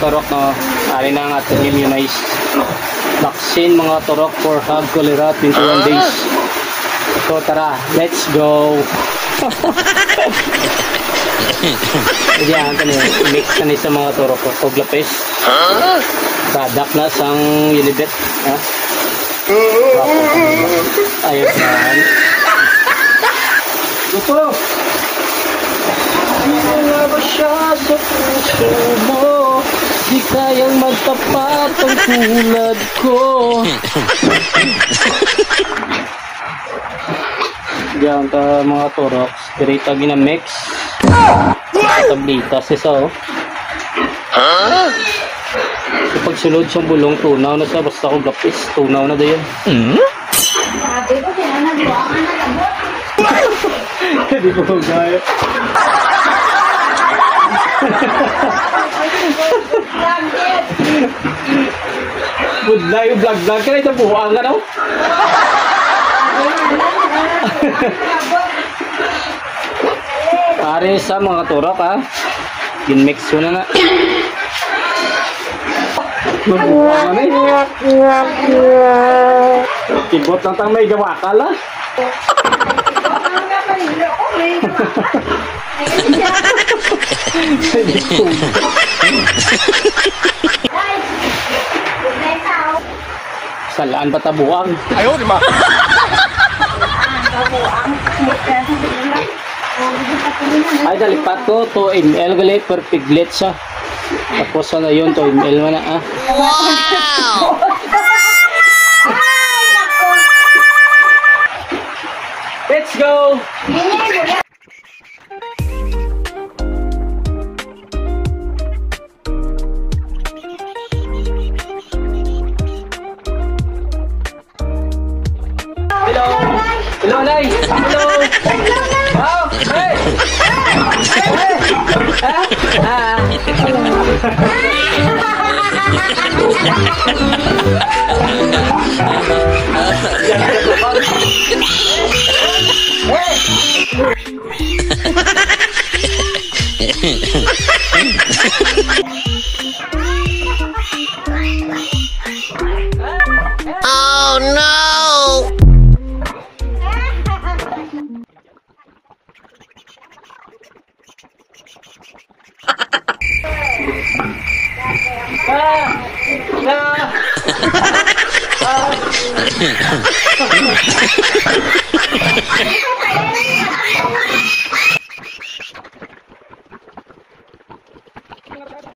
turok, no? Ari na ang ating immunize vaccine mga turok for hog cholera 21 days. So tara, let's go. Jadi ang mix na sa mga turok ko glapes. Badak na sang unibet, ha? Ayos naman. Gusto! Wala ba siya sa puso mo? Di kayang magtapat ang tulad ko. Diyan ka mga turok. Dirita ginamix. Tablitas isa, oh. Kapag sulod siyang bulong, tunaw na siya. Basta ko gapis, tunaw na dayon. Sabi ko, sinanagwa ka na labot. Hindi ko gaya. Budlay yung vlog ka na ito. Buhaan ka daw. Pare sa mga turok, ha. Ginmix ko na na. Buhaan ka na eh. Kibot lang tang may gawa ka la. Salaan pa tabuang. Ayaw, di ba? Ay, dalipat ko. 2 ml galit per piglet siya. Tapos na yun, 2 ml man na, ah. Wow! Let's go! Hello! Hello, Nay! Hello! Oh! Hey! Hey! Ah! Oh no! Ah!